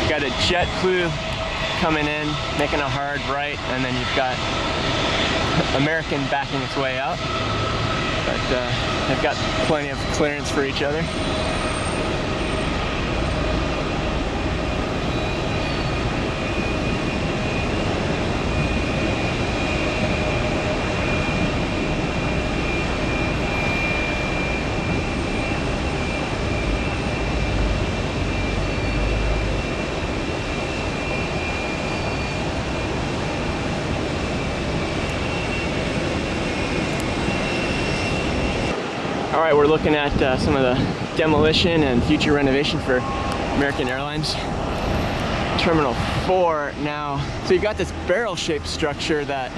I've got a JetBlue coming in, making a hard right, and then you've got American backing its way out. But they've got plenty of clearance for each other. All right, we're looking at some of the demolition and future renovation for American Airlines. Terminal 4 now. So you've got this barrel-shaped structure that,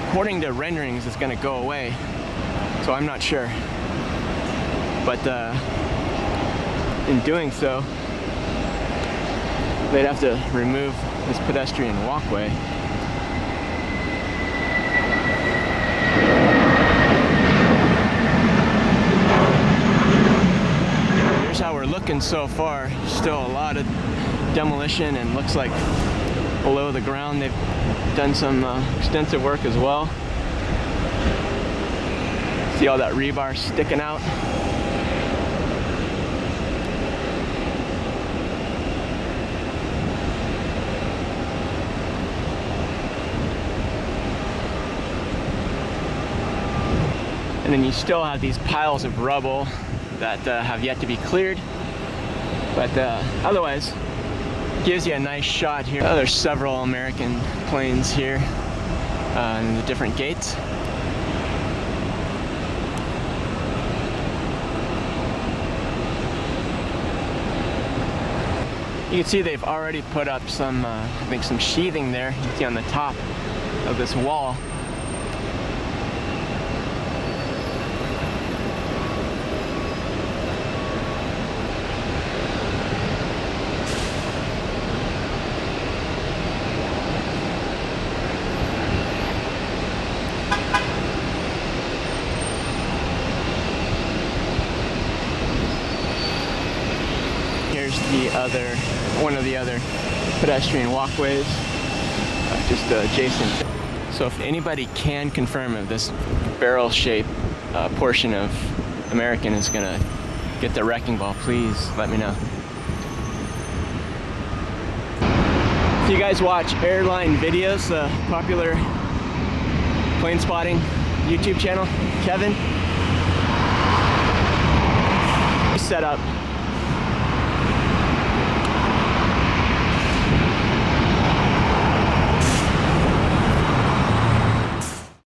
according to renderings, is going to go away. So I'm not sure. But in doing so, they'd have to remove this pedestrian walkway. How we're looking so far. Still a lot of demolition, and looks like below the ground they've done some extensive work as well. See all that rebar sticking out. And then you still have these piles of rubble that have yet to be cleared, but otherwise gives you a nice shot here. Oh, there's several American planes here in the different gates. You can see they've already put up some, I think some sheathing there. You can see on the top of this wall. One of the other pedestrian walkways, just adjacent. So if anybody can confirm if this barrel-shaped portion of American is gonna get the wrecking ball, please let me know. If you guys watch airline videos, popular plane spotting YouTube channel, Kevin, set up